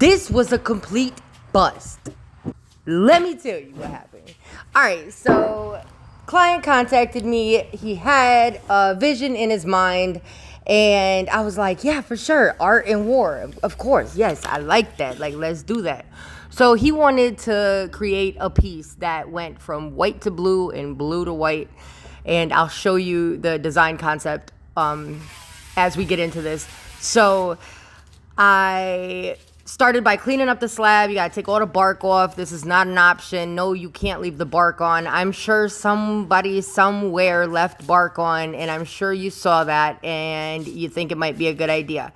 This was a complete bust. Let me tell you what happened. All right, so client contacted me. He had a vision in his mind, and I was like, yeah, for sure. Art and war, of course. Yes, I like that. Like, let's do that. So he wanted to create a piece that went from white to blue and blue to white. And I'll show you the design concept as we get into this. So I started by cleaning up the slab. You gotta take all the bark off. This is not an option. No, you can't leave the bark on. I'm sure somebody somewhere left bark on, and I'm sure you saw that and you think it might be a good idea.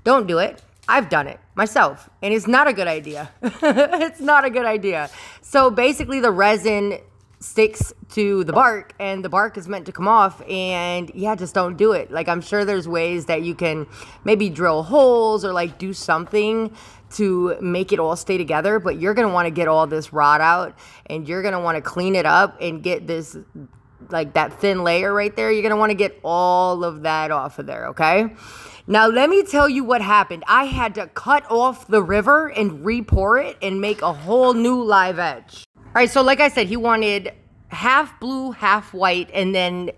Don't do it. I've done it myself, and it's not a good idea. It's not a good idea. So basically the resin sticks to the bark, and the bark is meant to come off, and yeah, just don't do it. Like, I'm sure there's ways that you can maybe drill holes or like do something to make it all stay together, but you're gonna want to get all this rot out, and you're gonna want to clean it up and get this, like, that thin layer right there. You're gonna want to get all of that off of there, okay? Now, let me tell you what happened. I had to cut off the river and re-pour it and make a whole new live edge. All right, so like I said, he wanted half blue, half white, and then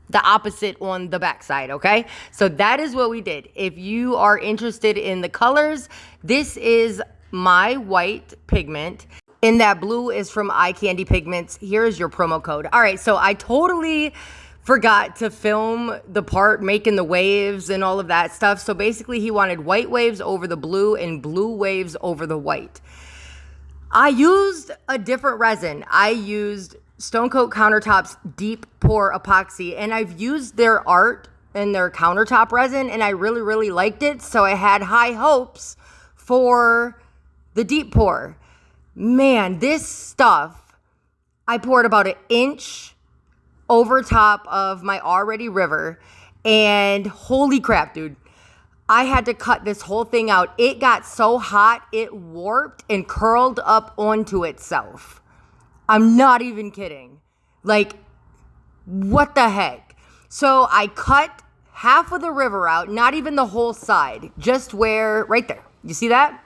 the opposite on the backside, okay? So that is what we did. If you are interested in the colors, this is my white pigment, and that blue is from Eye Candy Pigments. Here's your promo code. All right, so I totally forgot to film the part making the waves and all of that stuff. So basically, he wanted white waves over the blue and blue waves over the white. I used a different resin. I used Stone Coat Countertop's Deep Pour Epoxy, and I've used their art and their countertop resin, and I really, really liked it. So I had high hopes for the Deep Pour. Man, this stuff, I poured about 1 inch over top of my already river, and holy crap, dude. I had to cut this whole thing out. It got so hot, it warped and curled up onto itself. I'm not even kidding. Like, what the heck? So I cut half of the river out, not even the whole side, just where, right there. You see that?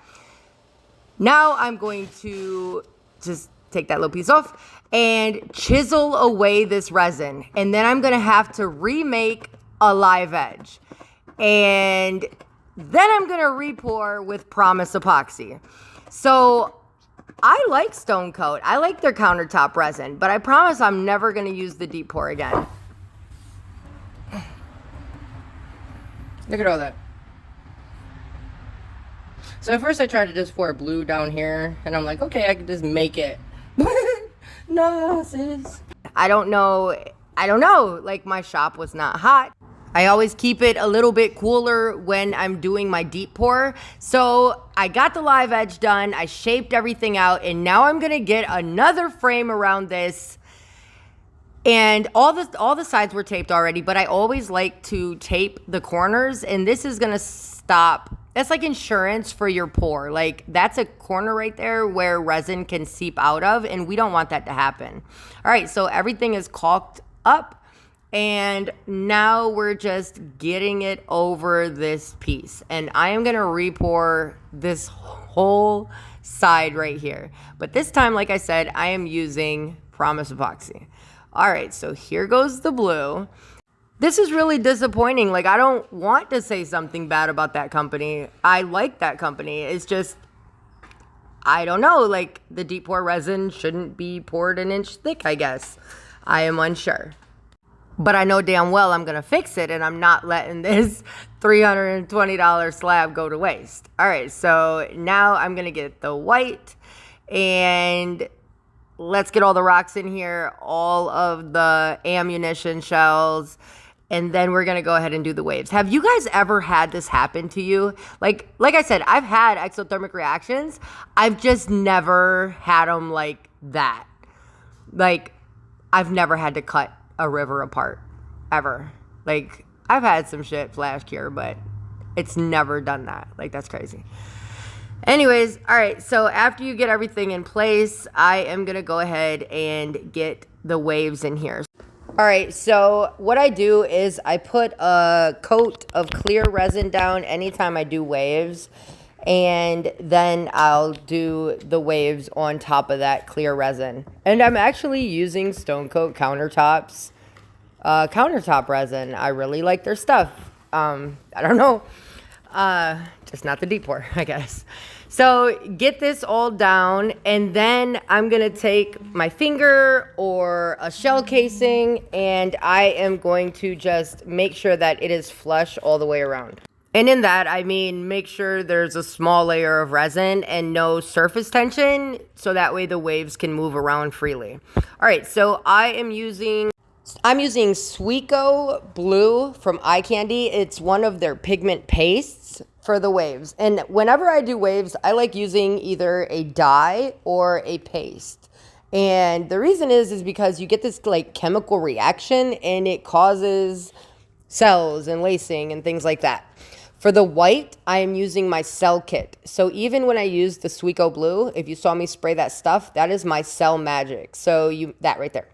Now I'm going to just take that little piece off and chisel away this resin. And then I'm going to have to remake a live edge. And then I'm going to re-pour with Promise Epoxy. So I like Stone Coat. I like their countertop resin, but I promise I'm never going to use the Deep Pour again. Look at all that. So at first I tried to just pour blue down here, and I'm like, okay, I can just make it. No, sis. I don't know. Like, my shop was not hot. I always keep it a little bit cooler when I'm doing my deep pour. So I got the live edge done. I shaped everything out, and now I'm gonna get another frame around this. And all the sides were taped already, but I always like to tape the corners, and this is gonna stop. That's like insurance for your pour. Like, that's a corner right there where resin can seep out of, and we don't want that to happen. All right, so everything is caulked up. And now we're just getting it over this piece. And I am going to re-pour this whole side right here. But this time, like I said, I am using Promise Epoxy. All right, so here goes the blue. This is really disappointing. Like, I don't want to say something bad about that company. I like that company. It's just, I don't know. Like, the deep pour resin shouldn't be poured 1 inch thick, I guess. I am unsure. But I know damn well I'm going to fix it, and I'm not letting this $320 slab go to waste. All right, so now I'm going to get the white, and let's get all the rocks in here, all of the ammunition shells, and then we're going to go ahead and do the waves. Have you guys ever had this happen to you? Like I said, I've had exothermic reactions. I've just never had them like that. Like, I've never had to cut a river apart, ever. Like, I've had some shit flash cure, but it's never done that. Like, that's crazy. Anyways, all right, so after you get everything in place, I am gonna go ahead and get the waves in here. All right, so what I do is I put a coat of clear resin down anytime I do waves. and then I'll do the waves on top of that clear resin. And I'm actually using Stone Coat Countertops countertop resin. I really like their stuff. I don't know, just not the deep pour, I guess. So get this all down, and then I'm gonna take my finger or a shell casing, and I am going to just make sure that it is flush all the way around. And in that, I mean, make sure there's a small layer of resin and no surface tension, so that way the waves can move around freely. All right, so I'm using Sweeko Blue from Eye Candy. It's one of their pigment pastes for the waves. And whenever I do waves, I like using either a dye or a paste. And the reason is because you get this like chemical reaction and it causes cells and lacing and things like that. For the white, I am using my cell kit. So even when I use the Sweeko Blue, if you saw me spray that stuff, that is my cell magic. So that right there.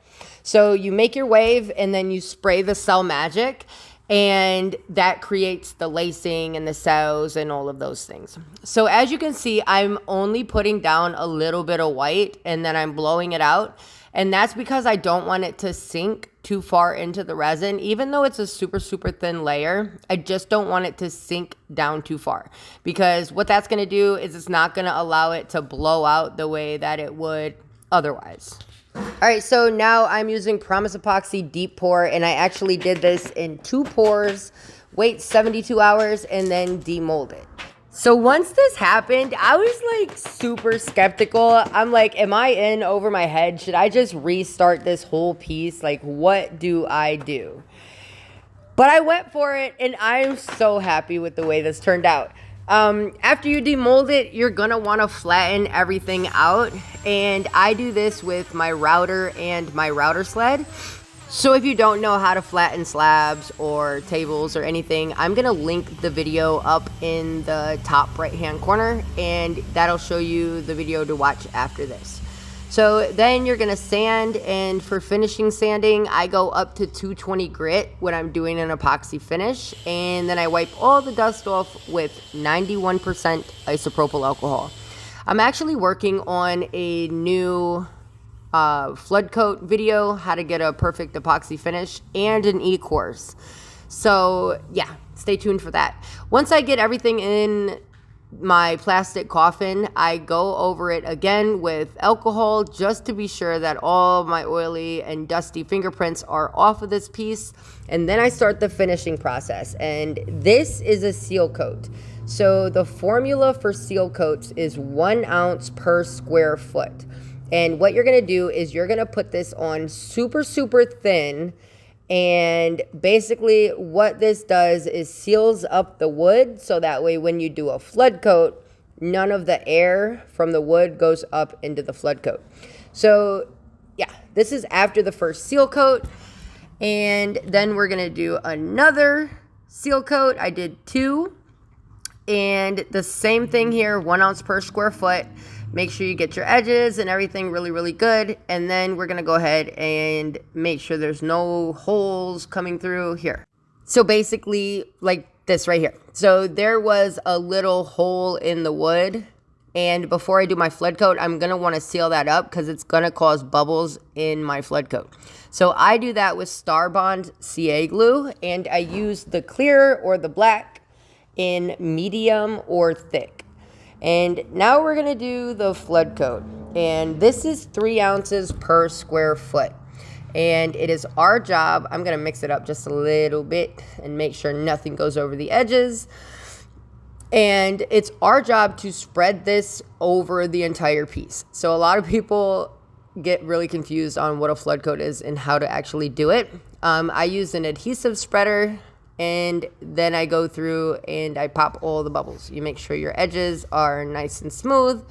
So you make your wave and then you spray the cell magic, and that creates the lacing and the cells and all of those things. So as you can see, I'm only putting down a little bit of white and then I'm blowing it out. And that's because I don't want it to sink too far into the resin. Even though it's a super, super thin layer, I just don't want it to sink down too far, because what that's gonna do is it's not gonna allow it to blow out the way that it would otherwise. All right, so now I'm using Promise Epoxy Deep Pour, and I actually did this in 2 pours, wait 72 hours, and then demold it. So once this happened, I was like super skeptical. I'm like, am I in over my head? Should I just restart this whole piece? Like, what do I do? But I went for it, and I'm so happy with the way this turned out. After you demold it, you're gonna wanna flatten everything out. And I do this with my router and my router sled. So if you don't know how to flatten slabs or tables or anything, I'm gonna link the video up in the top right hand corner, and that'll show you the video to watch after this. So then you're gonna sand, and for finishing sanding, I go up to 220 grit when I'm doing an epoxy finish, and then I wipe all the dust off with 91% isopropyl alcohol. I'm actually working on a new flood coat video, how to get a perfect epoxy finish, and an e-course. So yeah, stay tuned for that. Once I get everything in my plastic coffin, I go over it again with alcohol just to be sure that all my oily and dusty fingerprints are off of this piece. And then I start the finishing process. And this is a seal coat. So the formula for seal coats is 1 ounce per square foot. And what you're gonna do is you're gonna put this on super, super thin. And basically what this does is seals up the wood, so that way when you do a flood coat, none of the air from the wood goes up into the flood coat. So yeah, this is after the first seal coat. And then we're gonna do another seal coat. I did 2. And the same thing here, 1 ounce per square foot. Make sure you get your edges and everything really, really good. And then we're gonna go ahead and make sure there's no holes coming through here. So basically like this right here. So there was a little hole in the wood, and before I do my flood coat, I'm gonna wanna seal that up because it's gonna cause bubbles in my flood coat. So I do that with Starbond CA glue, and I use the clear or the black in medium or thick. And now we're gonna do the flood coat, and this is 3 ounces per square foot, and it is our job. I'm gonna mix it up just a little bit and make sure nothing goes over the edges, and it's our job to spread this over the entire piece. So a lot of people get really confused on what a flood coat is and how to actually do it. I use an adhesive spreader, and then I go through and I pop all the bubbles. You make sure your edges are nice and smooth.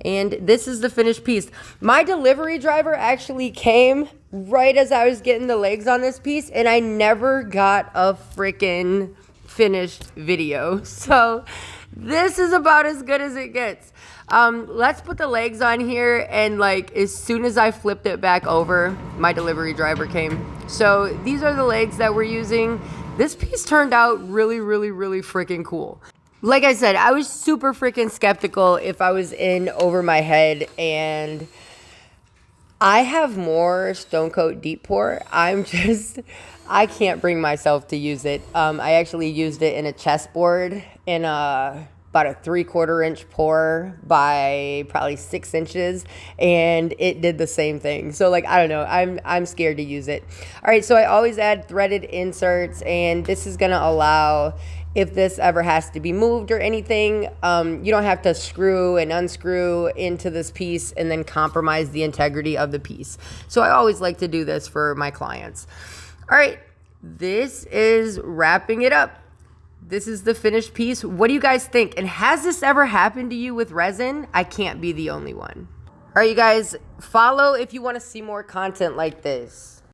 And this is the finished piece. My delivery driver actually came right as I was getting the legs on this piece, and I never got a freaking finished video. So this is about as good as it gets. Let's put the legs on here, and like as soon as I flipped it back over, my delivery driver came. So these are the legs that we're using. This piece turned out really, really, really freaking cool. Like I said, I was super freaking skeptical if I was in over my head, and I have more Stone Coat Deep Pour. I can't bring myself to use it. I actually used it in a chessboard in about a 3/4 inch pour by probably 6 inches, and it did the same thing. So like, I don't know, I'm scared to use it. All right, so I always add threaded inserts, and this is gonna allow, if this ever has to be moved or anything, you don't have to screw and unscrew into this piece and then compromise the integrity of the piece. So I always like to do this for my clients. All right, this is wrapping it up. This is the finished piece. What do you guys think? And has this ever happened to you with resin? I can't be the only one. All right, you guys, follow if you want to see more content like this.